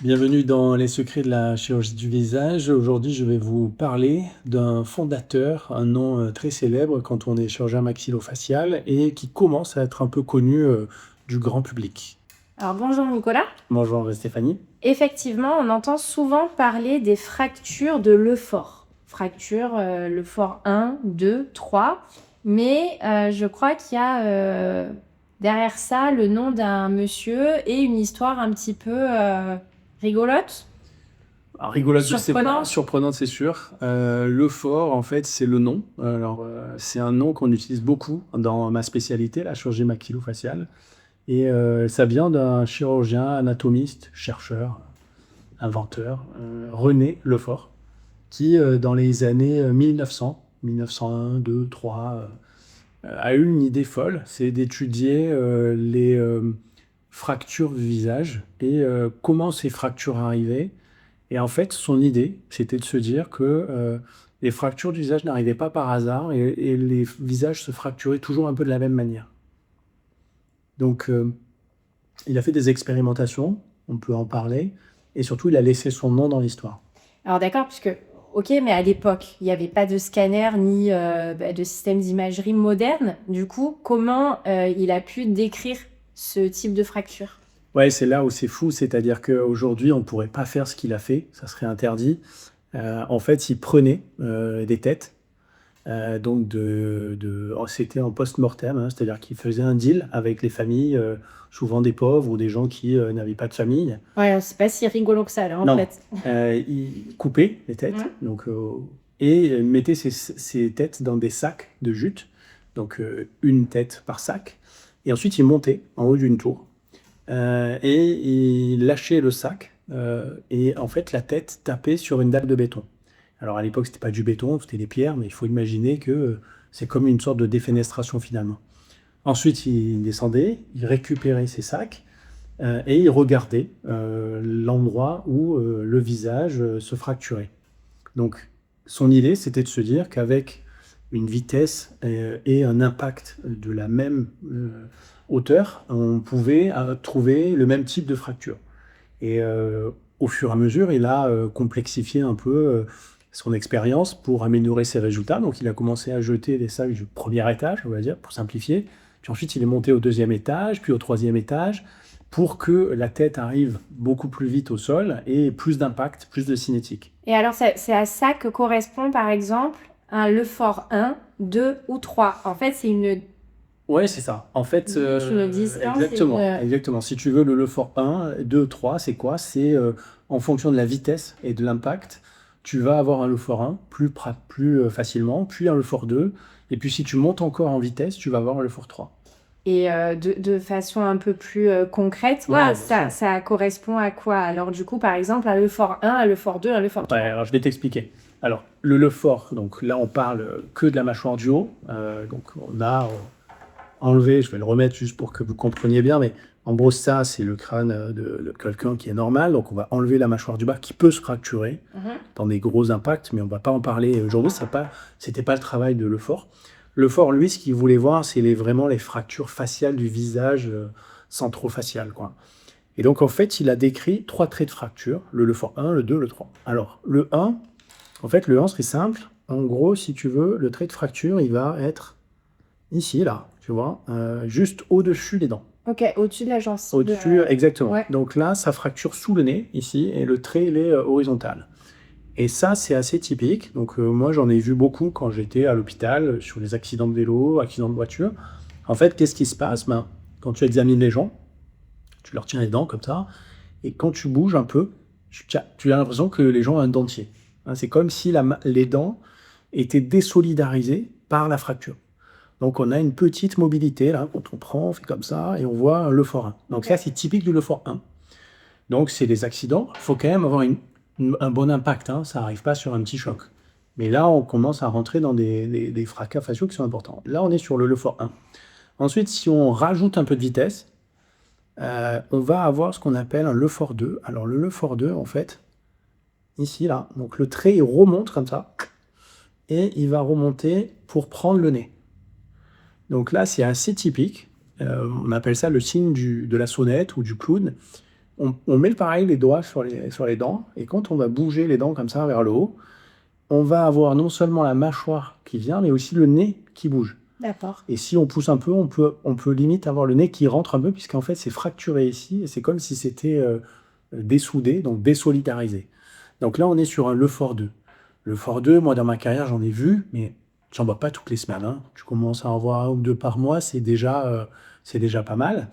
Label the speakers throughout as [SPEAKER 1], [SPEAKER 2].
[SPEAKER 1] Bienvenue dans les secrets de la chirurgie du visage. Aujourd'hui, je vais vous parler d'un fondateur, un nom très célèbre quand on est chirurgien maxillofacial et qui commence à être un peu connu du grand public.
[SPEAKER 2] Alors bonjour Nicolas.
[SPEAKER 1] Bonjour Stéphanie.
[SPEAKER 2] Effectivement, on entend souvent parler des fractures de l'Euphore. Fracture l'Euphore 1, 2, 3. Mais je crois qu'il y a derrière ça le nom d'un monsieur et une histoire un petit peu rigolote.
[SPEAKER 1] Alors, rigolote, je sais pas,
[SPEAKER 2] Surprenante.
[SPEAKER 1] surprenante, c'est sûr. L'Euphore, en fait, c'est le nom. Alors, c'est un nom qu'on utilise beaucoup dans ma spécialité, la chirurgie maxillofaciale. Et ça vient d'un chirurgien, anatomiste, chercheur, inventeur, René Lefort, qui, dans les années 1900, 1901, 2, 3, a eu une idée folle, c'est d'étudier les fractures du visage et comment ces fractures arrivaient. Et en fait, son idée, c'était de se dire que les fractures du visage n'arrivaient pas par hasard et les visages se fracturaient toujours un peu de la même manière. Donc, il a fait des expérimentations, on peut en parler, et surtout, il a laissé son nom dans l'histoire.
[SPEAKER 2] Alors d'accord, puisque, ok, mais à l'époque, il n'y avait pas de scanner ni de système d'imagerie moderne. Du coup, comment il a pu décrire ce type de fracture?
[SPEAKER 1] Ouais, c'est là où c'est fou, c'est-à-dire qu'aujourd'hui, on ne pourrait pas faire ce qu'il a fait, ça serait interdit. En fait, il prenait des têtes, donc c'était en post-mortem, hein, c'est-à-dire qu'il faisait un deal avec les familles, souvent des pauvres ou des gens qui n'avaient pas de famille.
[SPEAKER 2] Ouais, c'est pas si rigolo que ça, là, en
[SPEAKER 1] Non,
[SPEAKER 2] fait.
[SPEAKER 1] il coupait les têtes,
[SPEAKER 2] Ouais.
[SPEAKER 1] donc, et mettait ces têtes dans des sacs de jute, donc une tête par sac, et ensuite il montait en haut d'une tour. Et il lâchait le sac, et en fait, la tête tapait sur une dalle de béton. Alors à l'époque, c'était pas du béton, c'était des pierres, mais il faut imaginer que c'est comme une sorte de défenestration finalement. Ensuite, il descendait, il récupérait ses sacs, et il regardait l'endroit où le visage se fracturait. Donc, son idée, c'était de se dire qu'avec une vitesse et un impact de la même hauteur, on pouvait trouver le même type de fracture. Et au fur et à mesure, il a complexifié un peu son expérience pour améliorer ses résultats. Donc, il a commencé à jeter des sacs du premier étage, on va dire, pour simplifier. Puis ensuite, il est monté au deuxième étage, puis au troisième étage, pour que la tête arrive beaucoup plus vite au sol et plus d'impact, plus de cinétique.
[SPEAKER 2] Et alors, c'est à ça que correspond, par exemple, un Lefort 1, 2 ou 3. En fait, c'est une...
[SPEAKER 1] Ouais, c'est ça. En fait,
[SPEAKER 2] Sur le distance,
[SPEAKER 1] exactement,
[SPEAKER 2] c'est
[SPEAKER 1] exactement. Si tu veux, le Lefort 1, 2, 3, c'est quoi? C'est en fonction de la vitesse et de l'impact, tu vas avoir un Lefort 1 plus facilement, puis un Lefort 2, et puis si tu montes encore en vitesse, tu vas avoir un Lefort 3.
[SPEAKER 2] Et de façon un peu plus concrète,
[SPEAKER 1] Ouais, bien
[SPEAKER 2] ça correspond à quoi? Alors, du coup, par exemple, un Lefort 1, un Lefort 2, un Lefort 3.
[SPEAKER 1] Ouais, alors je vais t'expliquer. Alors, le Lefort, donc là, on parle que de la mâchoire du haut. Donc, on a enlevé, je vais le remettre juste pour que vous compreniez bien, mais en gros, ça, c'est le crâne de quelqu'un qui est normal. Donc, on va enlever la mâchoire du bas qui peut se fracturer dans des gros impacts, mais on ne va pas en parler aujourd'hui. C'était pas le travail de Lefort. Lefort, lui, ce qu'il voulait voir, c'est vraiment les fractures faciales du visage centrofacial, quoi. Et donc, en fait, il a décrit 3 traits de fracture, le Lefort 1, le 2, le 3. Alors, le 1, en fait, le 1 serait simple. En gros, si tu veux, le trait de fracture, il va être ici, là, tu vois, juste au-dessus des dents.
[SPEAKER 2] Ok, au-dessus de la gencive.
[SPEAKER 1] Au-dessus, exactement.
[SPEAKER 2] Ouais.
[SPEAKER 1] Donc là, ça fracture sous le nez, ici, et le trait, il est horizontal. Et ça, c'est assez typique. Donc moi, j'en ai vu beaucoup quand j'étais à l'hôpital, sur les accidents de vélo, accidents de voiture. En fait, qu'est-ce qui se passe? Quand tu examines les gens, tu leur tiens les dents comme ça, et quand tu bouges un peu, tu as l'impression que les gens ont un dentier. Hein, c'est comme si les dents étaient désolidarisées par la fracture. Donc on a une petite mobilité, là, quand on prend, on fait comme ça, et on voit un Lefort 1. Donc ça, c'est typique du Lefort 1. Donc c'est des accidents, il faut quand même avoir un bon impact, hein, ça n'arrive pas sur un petit choc. Mais là, on commence à rentrer dans des fracas faciaux qui sont importants. Là, on est sur le Lefort 1. Ensuite, si on rajoute un peu de vitesse, on va avoir ce qu'on appelle un Lefort 2. Alors le Lefort 2, en fait, ici, là, donc le trait, il remonte comme ça, et il va remonter pour prendre le nez. Donc là, c'est assez typique. On appelle ça le signe de la sonnette ou du clown. on met pareil les doigts sur les dents, et quand on va bouger les dents comme ça vers le haut, on va avoir non seulement la mâchoire qui vient, mais aussi le nez qui bouge.
[SPEAKER 2] D'accord.
[SPEAKER 1] Et si on pousse un peu, on peut limite avoir le nez qui rentre un peu, puisqu'en fait, c'est fracturé ici, et c'est comme si c'était dessoudé, donc désolidarisé. Donc là, on est sur un Lefort 2. Lefort 2, moi, dans ma carrière, j'en ai vu, mais j'en vois pas toutes les semaines, hein. Tu commences à en voir 1 ou 2 par mois, c'est déjà pas mal.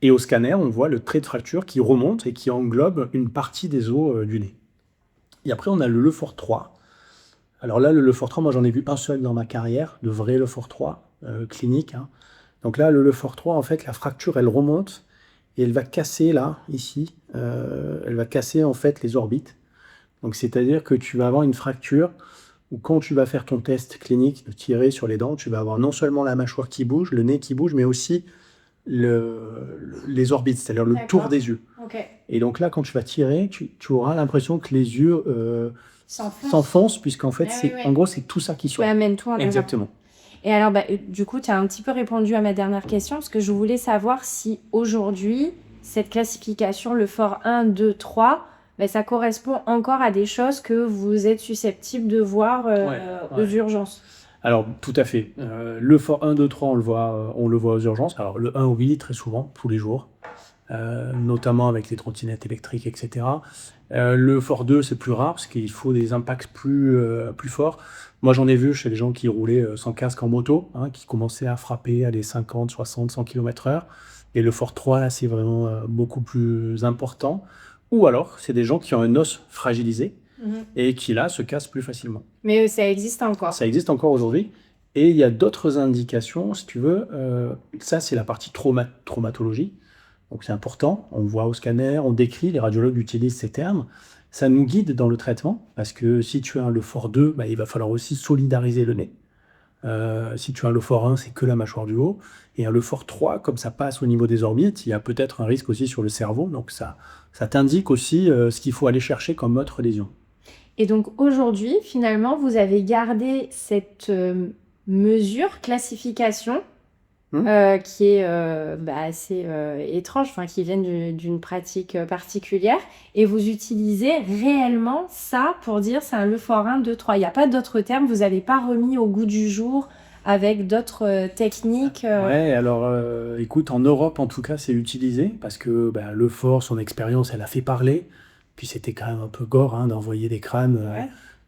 [SPEAKER 1] Et au scanner, on voit le trait de fracture qui remonte et qui englobe une partie des os du nez. Et après, on a le Lefort 3. Alors là, le Lefort 3, moi j'en ai vu un seul dans ma carrière, de vrai Lefort 3 clinique, hein. Donc là, le Lefort 3, en fait, la fracture, elle remonte et elle va casser là, ici, elle va casser en fait les orbites. Donc c'est-à-dire que tu vas avoir une fracture où quand tu vas faire ton test clinique de tirer sur les dents, tu vas avoir non seulement la mâchoire qui bouge, le nez qui bouge, mais aussi les orbites, c'est-à-dire le tour des yeux.
[SPEAKER 2] Ok.
[SPEAKER 1] Et donc là, quand tu vas tirer, tu auras l'impression que les yeux s'enfoncent, puisqu'en fait, en gros, c'est tout ça qui sort.
[SPEAKER 2] Tu amènes tout en
[SPEAKER 1] Exactement.
[SPEAKER 2] Et alors, du coup, tu as un petit peu répondu à ma dernière question, parce que je voulais savoir si aujourd'hui, cette classification, Lefort 1, 2, 3, ça correspond encore à des choses que vous êtes susceptible de voir aux urgences.
[SPEAKER 1] Alors, tout à fait. Lefort 1, 2, 3, on le voit aux urgences. Alors, le 1, oui, très souvent, tous les jours, notamment avec les trottinettes électriques, etc. Le Lefort 2, c'est plus rare, parce qu'il faut des impacts plus forts. Moi, j'en ai vu chez les gens qui roulaient sans casque en moto, hein, qui commençaient à frapper à des 50, 60, 100 km/h. Et le Lefort 3, là, c'est vraiment beaucoup plus important. Ou alors, c'est des gens qui ont un os fragilisé et qui, là, se cassent plus facilement.
[SPEAKER 2] Mais ça existe encore.
[SPEAKER 1] Ça existe encore aujourd'hui. Et il y a d'autres indications, si tu veux. Ça, c'est la partie traumatologie. Donc, c'est important. On voit au scanner, on décrit, les radiologues utilisent ces termes. Ça nous guide dans le traitement, parce que si tu as un Lefort 2, il va falloir aussi solidariser le nez. Si tu as un Lefort 1, c'est que la mâchoire du haut. Et un Lefort 3, comme ça passe au niveau des orbites, il y a peut-être un risque aussi sur le cerveau. Donc ça t'indique aussi ce qu'il faut aller chercher comme autre lésion.
[SPEAKER 2] Et donc aujourd'hui, finalement, vous avez gardé cette classification, qui est assez étrange, qui vient d'une pratique particulière, et vous utilisez réellement ça pour dire c'est un Lefort 1, 2, 3. Il n'y a pas d'autres termes, vous n'avez pas remis au goût du jour avec d'autres techniques.
[SPEAKER 1] Ouais, alors écoute, en Europe en tout cas, c'est utilisé parce que Lefort, son expérience, elle a fait parler. Puis c'était quand même un peu gore d'envoyer des crânes.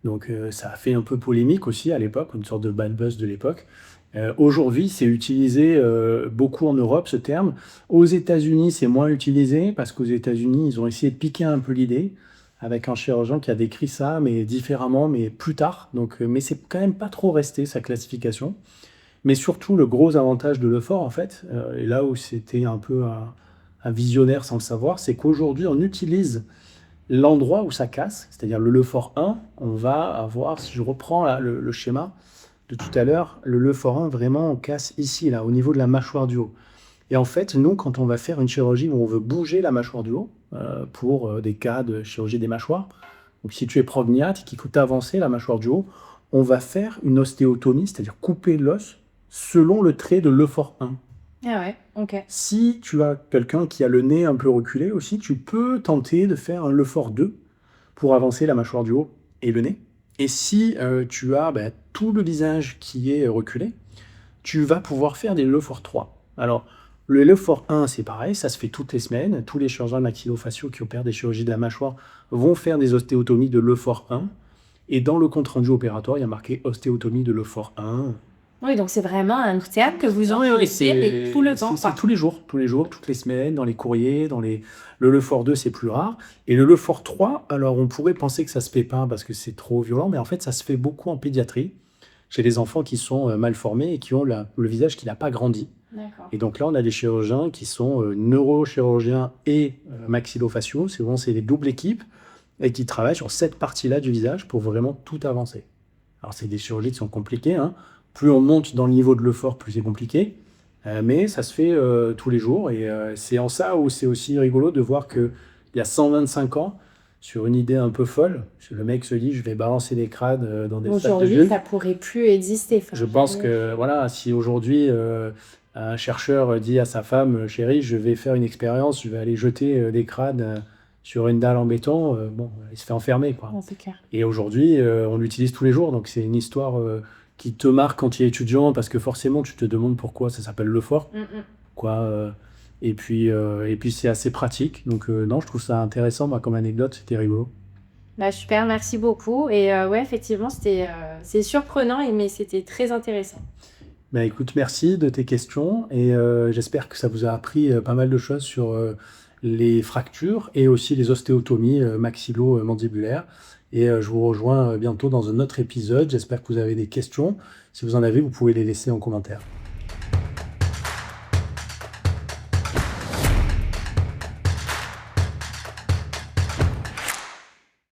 [SPEAKER 1] Donc ça a fait un peu polémique aussi à l'époque, une sorte de bad buzz de l'époque. Aujourd'hui, c'est utilisé beaucoup en Europe, ce terme. Aux États-Unis, c'est moins utilisé parce qu'aux États-Unis, ils ont essayé de piquer un peu l'idée avec un chirurgien qui a décrit ça, mais différemment, mais plus tard. Donc, mais c'est quand même pas trop resté, sa classification. Mais surtout, le gros avantage de Lefort, en fait, et là où c'était un peu un visionnaire sans le savoir, c'est qu'aujourd'hui, on utilise l'endroit où ça casse, c'est-à-dire le Lefort 1, on va avoir, si je reprends là, le schéma de tout à l'heure, le Lefort 1, vraiment, on casse ici, là, au niveau de la mâchoire du haut. Et en fait, nous, quand on va faire une chirurgie où on veut bouger la mâchoire du haut, pour des cas de chirurgie des mâchoires, donc si tu es prognate et qu'il faut avancer la mâchoire du haut, on va faire une ostéotomie, c'est-à-dire couper l'os selon le trait de Lefort 1.
[SPEAKER 2] Ah ouais, ok.
[SPEAKER 1] Si tu as quelqu'un qui a le nez un peu reculé aussi, tu peux tenter de faire un Lefort 2 pour avancer la mâchoire du haut et le nez. Et si tu as tout le visage qui est reculé, tu vas pouvoir faire des Lefort 3. Alors, le Lefort 1, c'est pareil, ça se fait toutes les semaines. Tous les chirurgiens maxillofaciaux qui opèrent des chirurgies de la mâchoire vont faire des ostéotomies de Lefort 1. Et dans le compte-rendu opératoire, il y a marqué ostéotomie de Lefort 1.
[SPEAKER 2] Oui, donc c'est vraiment un terme que vous employez tout le temps.
[SPEAKER 1] C'est tous les jours, toutes les semaines, dans les courriers, le Lefort 2, c'est plus rare. Et le Lefort 3, alors on pourrait penser que ça se fait pas parce que c'est trop violent, mais en fait, ça se fait beaucoup en pédiatrie, chez les enfants qui sont mal formés et qui ont le visage qui n'a pas grandi.
[SPEAKER 2] D'accord.
[SPEAKER 1] Et donc là, on a des chirurgiens qui sont neurochirurgiens et maxillofaciaux, c'est des doubles équipes, et qui travaillent sur cette partie-là du visage pour vraiment tout avancer. Alors, c'est des chirurgies qui sont compliquées, Plus on monte dans le niveau de Lefort, plus c'est compliqué. Mais ça se fait tous les jours. Et c'est en ça où c'est aussi rigolo de voir qu'il y a 125 ans, sur une idée un peu folle, le mec se dit, je vais balancer des crânes dans des stades de
[SPEAKER 2] Aujourd'hui, ça pourrait plus exister.
[SPEAKER 1] Je pense que, voilà, si aujourd'hui, un chercheur dit à sa femme, chérie, je vais faire une expérience, je vais aller jeter des crânes sur une dalle en béton. Bon, il se fait enfermer, quoi.
[SPEAKER 2] Ouais, c'est clair.
[SPEAKER 1] Et aujourd'hui, on l'utilise tous les jours, donc c'est une histoire qui te marque quand tu es étudiant, parce que forcément, tu te demandes pourquoi ça s'appelle le fort,
[SPEAKER 2] Mm, mm.
[SPEAKER 1] quoi. Et puis c'est assez pratique, donc non, je trouve ça intéressant, moi, comme anecdote, c'était rigolo.
[SPEAKER 2] Bah, super, merci beaucoup. Et ouais, effectivement, c'est surprenant, mais c'était très intéressant.
[SPEAKER 1] Bah, écoute, merci de tes questions, et j'espère que ça vous a appris pas mal de choses sur les fractures et aussi les ostéotomies maxillo-mandibulaires. Et je vous rejoins bientôt dans un autre épisode. J'espère que vous avez des questions. Si vous en avez, vous pouvez les laisser en commentaire.